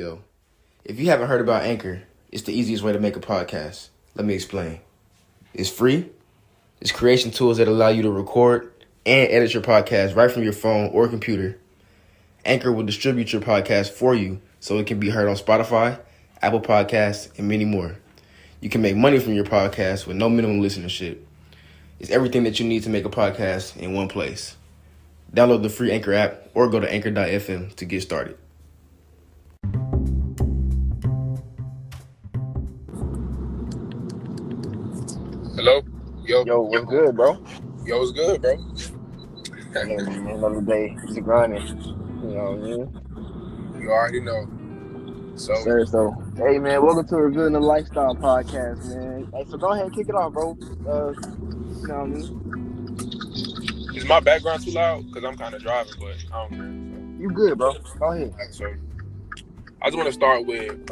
Yo, if you haven't heard about Anchor, it's the easiest way to make a podcast. Let me explain. It's free. It's creation tools that allow you to record and edit your podcast right from your phone or computer. Anchor will distribute your podcast for you so it can be heard on Spotify, Apple Podcasts, and many more. You can make money from your podcast with no minimum listenership. It's everything that you need to make a podcast in one place. Download the free Anchor app or go to anchor.fm to get started. Hello? Yo, what's good, bro? Yo, what's good, bro? Yeah, man, another day, just grinding. You know what I mean? You already know. So, Hey, man, welcome to Revealing the Lifestyle podcast, man. Hey, so go ahead and kick it off, bro. You know what I mean? is my background too loud? Because I'm kind of driving, but I don't care. You good, bro. Go ahead. So, I just want to start with,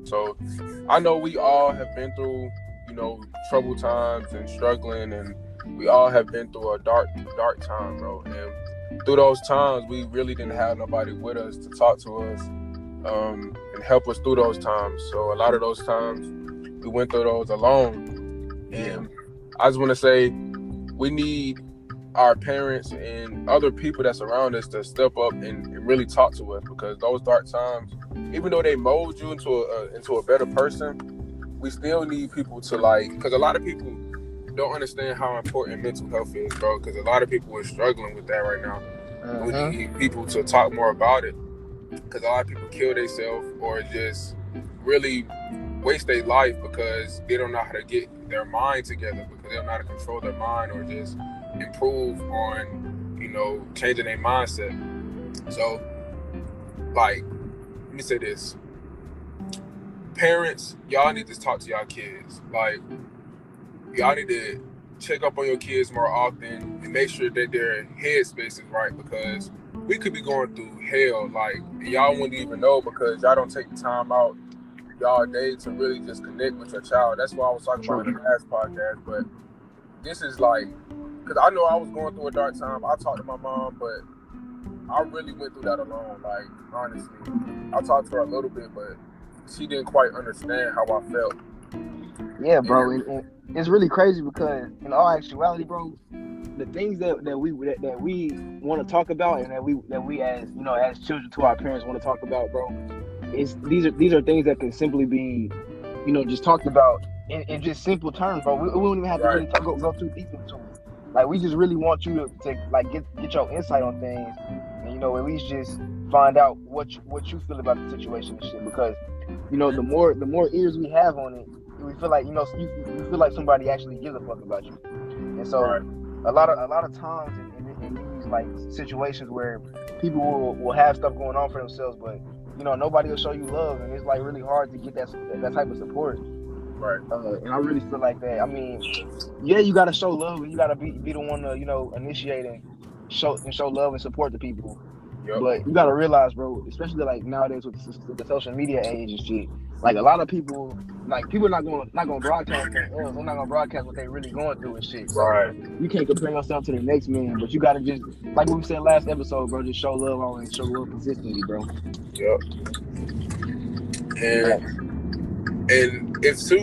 so I know we all have been through, troubled times and struggling, and we all have been through a dark time, bro. And through those times, we really didn't have nobody with us to talk to us and help us through those times. So a lot of those times, we went through those alone. And I just want to say, we need our parents and other people that's around us to step up and really talk to us, because those dark times, even though they mold you into a better person, we still need people to because a lot of people don't understand how important mental health is, bro, because a lot of people are struggling with that right now. We need people to talk more about it, because a lot of people kill themselves or just really waste their life because they don't know how to get their mind together, because they don't know how to control their mind or just improve on, changing their mindset. So, let me say this. Parents, y'all need to talk to y'all kids. Y'all need to check up on your kids more often and make sure that their headspace is right, because we could be going through hell, and y'all wouldn't even know because y'all don't take the time out y'all day to really just connect with your child. That's what I was talking about in the last podcast, but this is because I know I was going through a dark time. I talked to my mom, but I really went through that alone, honestly. I talked to her a little bit, but she didn't quite understand how I felt. Yeah, bro, and it's really crazy because in all actuality, bro, the things that we want to talk about and that we as as children to our parents want to talk about, bro, these are things that can simply be, just talked about in just simple terms, bro. We don't even have to really go too deep into it. We just really want you to get your insight on things, and at least just find out what you feel about the situation and shit. Because the more ears we have on it, we feel like you feel like somebody actually gives a fuck about you. And so a lot of times in these situations where people will have stuff going on for themselves, but nobody will show you love, and it's really hard to get that type of support. Right. And I really feel like that. I mean, yeah, you gotta show love, and you gotta be the one to initiate and show love and support the people. Yep. But you gotta realize, bro, especially nowadays with the social media age and shit, a lot of people people are not gonna broadcast their ills. They're not gonna broadcast what they really going through and shit. So right. You can't compare yourself to the next man, but you gotta just what we said last episode, bro, just show love on and show love consistently, bro. Yep. And if so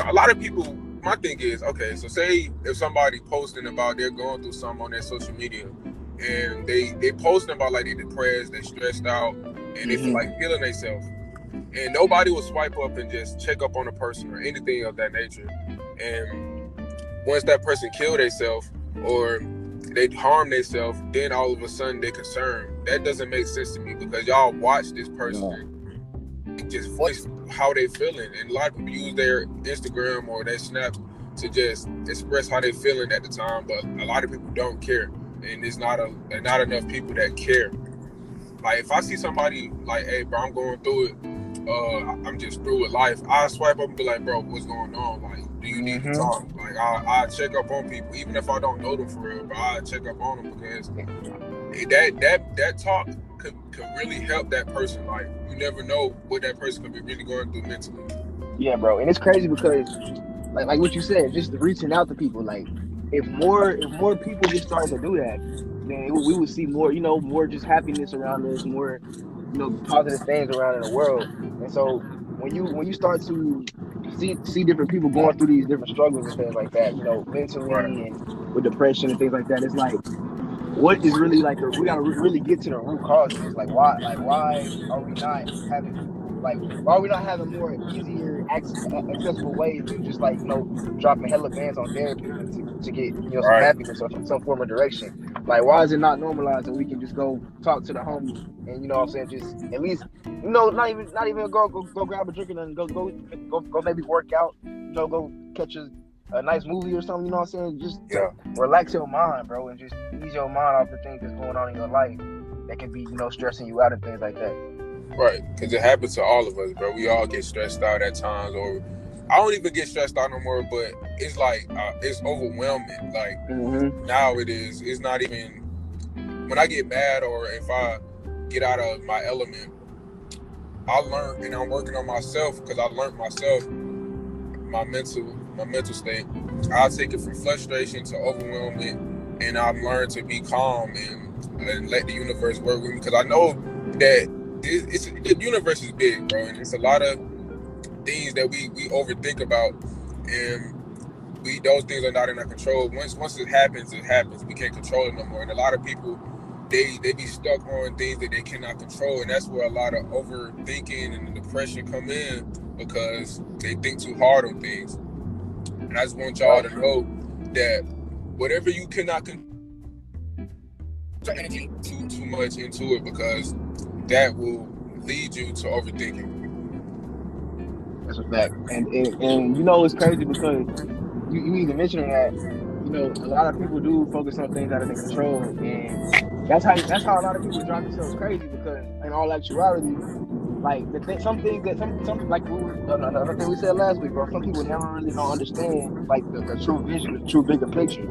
a lot of people, my thing is, okay, so say if somebody posting about they're going through something on their social media, and they posting about they depressed, they stressed out, and they feel like killing themselves, and nobody will swipe up and just check up on a person or anything of that nature. And once that person killed themselves or they harm themselves, then all of a sudden they're concerned. That doesn't make sense to me, because y'all watch this person just voice how they feeling, and a lot of people use their Instagram or their Snap to just express how they feeling at the time, but a lot of people don't care, and there's not enough people that care. If I see somebody hey bro, I'm going through it, I'm just through with life, I swipe up and be like, bro, what's going on? Do you need to talk? I check up on people, even if I don't know them for real, but I check up on them, because that talk could really help that person. You never know what that person could be really going through mentally. Yeah, bro, and it's crazy because like what you said, just reaching out to people. If more people just started to do that, then we would see more, more just happiness around us, more, positive things around in the world. And so when you start to see different people going through these different struggles and things like that, Right. mentally and with depression and things like that, it's like, what is really like we gotta really get to the root cause of this. Why are we not having more easier accessible ways than just like dropping hella bands on therapy to get some Right. happiness or some form of direction? Like, why is it not normalized that we can just go talk to the homie and what I'm saying, just at least not even go grab a drink and then go maybe work out, go catch a nice movie or something, what I'm saying? Just to relax your mind, bro, and just ease your mind off the things that's going on in your life that can be, stressing you out and things like that. Right, because it happens to all of us, bro. We all get stressed out at times, or I don't even get stressed out no more, but it's like, it's overwhelming. Like, now it is. It's not even, when I get mad or if I get out of my element, I learn, and I'm working on myself because I learned myself, my mental state. I'll take it from frustration to overwhelmment, and I've learned to be calm and let the universe work with me, because I know that the universe is big, bro, and it's a lot of things that we overthink about, and those things are not in our control. Once it happens, we can't control it no more. And a lot of people, they be stuck on things that they cannot control, and that's where a lot of overthinking and depression come in, because they think too hard on things. And I just want y'all to know that whatever you cannot control, energy too much into it, because that will lead you to overthinking. That's a fact. And it's crazy because you even mentioning that, a lot of people do focus on things out of their control, and that's how a lot of people drive themselves crazy, because in all actuality, like some things that some like another thing we said last week, bro, some people never really don't understand like the true vision, the true bigger picture.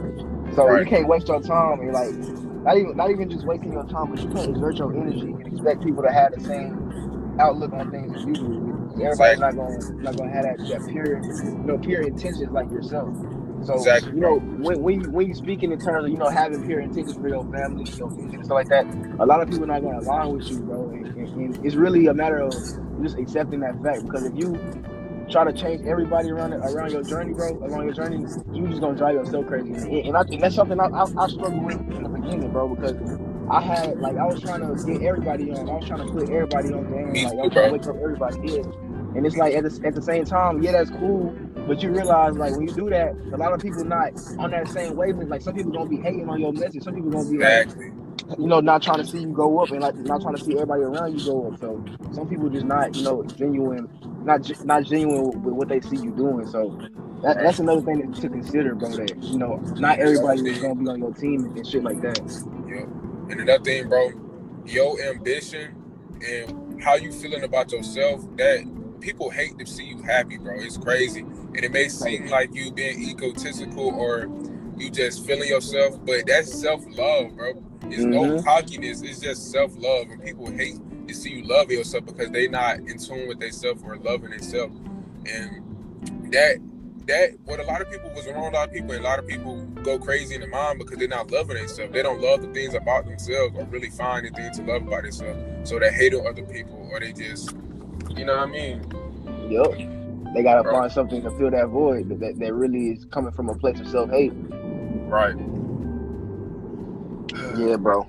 So you can't waste your time and like not even just wasting your time, but you can't exert your energy and expect people to have the same outlook on things as you do. Everybody's not gonna have that pure intentions like yourself. So when you speaking in terms of having pure intentions for your family, your music and stuff like that, a lot of people are not gonna align with you, bro. And it's really a matter of just accepting that fact, because if you try to change everybody around your journey, bro, along your journey, you just gonna drive yourself crazy. And that's something I struggled with in the beginning, bro, because I was trying to get everybody on. I was trying to put everybody on game. Like, I was trying to wake up everybody's head. And it's like at the same time, yeah, that's cool. But you realize, like, when you do that, a lot of people not on that same wavelength. Like, some people gonna be hating on your message. Some people gonna be like, not trying to see you go up, and like not trying to see everybody around you go up. So some people just not, genuine, not genuine with what they see you doing. So that's another thing to consider, bro. That not everybody is gonna be on your team and shit like that. Yep. And another thing, bro, your ambition and how you feeling about yourself, that people hate to see you happy, bro. It's crazy. And it may seem like you being egotistical or you just feeling yourself, but that's self-love, bro. It's no cockiness. It's just self-love. And people hate to see you love yourself because they not in tune with themselves or loving themselves. And that what a lot of people was around a lot of people, and a lot of people go crazy in the mind because they're not loving themselves. They don't love the things about themselves or really find anything to love about themselves. So they hate on other people, or they just, you know what I mean? Yep. They gotta find something to fill that void that really is coming from a place of self-hate. Right. Yeah, bro.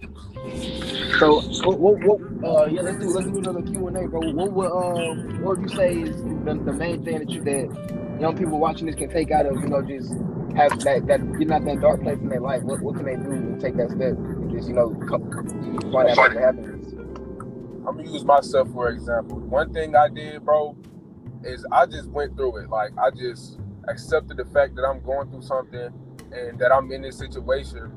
So let's do another Q&A, bro. What would you say is the main thing that young people watching this can take out of, just have that getting out that dark place in their life? What can they do to take that step and just, find out what happens? I'm gonna use myself for example. One thing I did, bro, is I just went through it. Like, I just accepted the fact that I'm going through something and that I'm in this situation.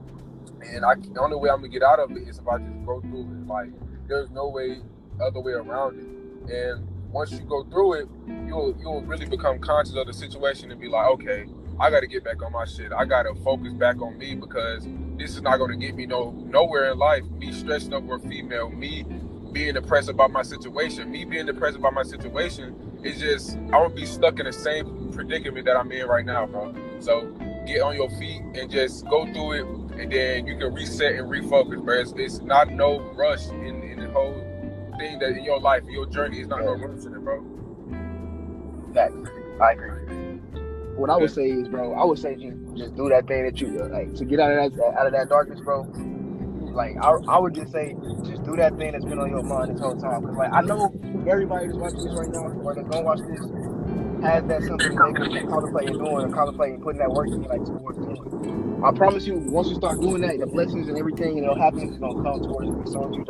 And the only way I'm gonna get out of it is if I just go through it. Like, there's no other way around it. And once you go through it, you'll really become conscious of the situation and be like, okay, I got to get back on my shit. I got to focus back on me, because this is not going to get me nowhere in life. Me stressing over a female, me being depressed about my situation, is just, I won't be stuck in the same predicament that I'm in right now, bro. So get on your feet and just go through it and then you can reset and refocus, bro. It's not no rush in the whole thing that in your life, in your journey. It's not no rush in it, bro. Facts. I agree. What I would say is, bro, just do that thing that you like to get out of that darkness, bro. Like I would just say, just do that thing that's been on your mind this whole time. Cause like I know everybody that's watching this right now, or that's gonna watch this, has that something that they've been contemplating doing or contemplating putting that work in, like towards doing. I promise you, once you start doing that, the blessings and everything, you know, happiness is gonna come towards you. As soon as you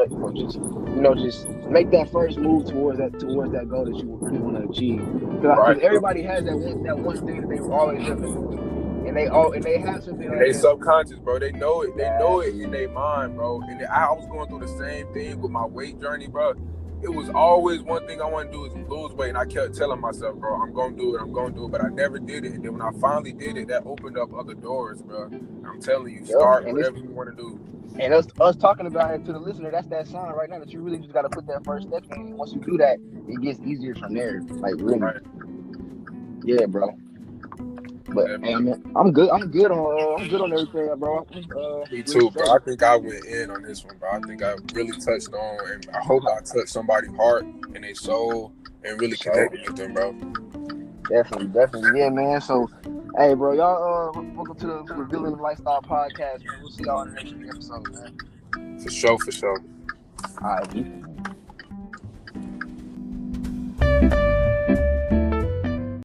just make that first move towards that goal that you really want to achieve. Because everybody has that one thing that they always dreamt of doing. And they have something like they subconscious, bro. They know it. They know it in their mind, bro. And I was going through the same thing with my weight journey, bro. It was always one thing I want to do is lose weight, and I kept telling myself, bro, I'm gonna do it, but I never did it. And then when I finally did it, that opened up other doors, bro. I'm telling you, start whatever you want to do. And us talking about it to the listener, that's that sign right now that you really just got to put that first step in. And once you do that, it gets easier from there. Like really, yeah, bro. But hey, I mean, I'm good on everything, bro. Me too, bro. I think I went in on this one, bro. I think I really touched on, and I hope I touched somebody's heart and their soul and really connected with them, bro. Definitely, yeah, man. So, hey, bro, y'all, welcome to the Revealing the Lifestyle podcast, man. We'll see y'all in the next episode, man. For sure. All right,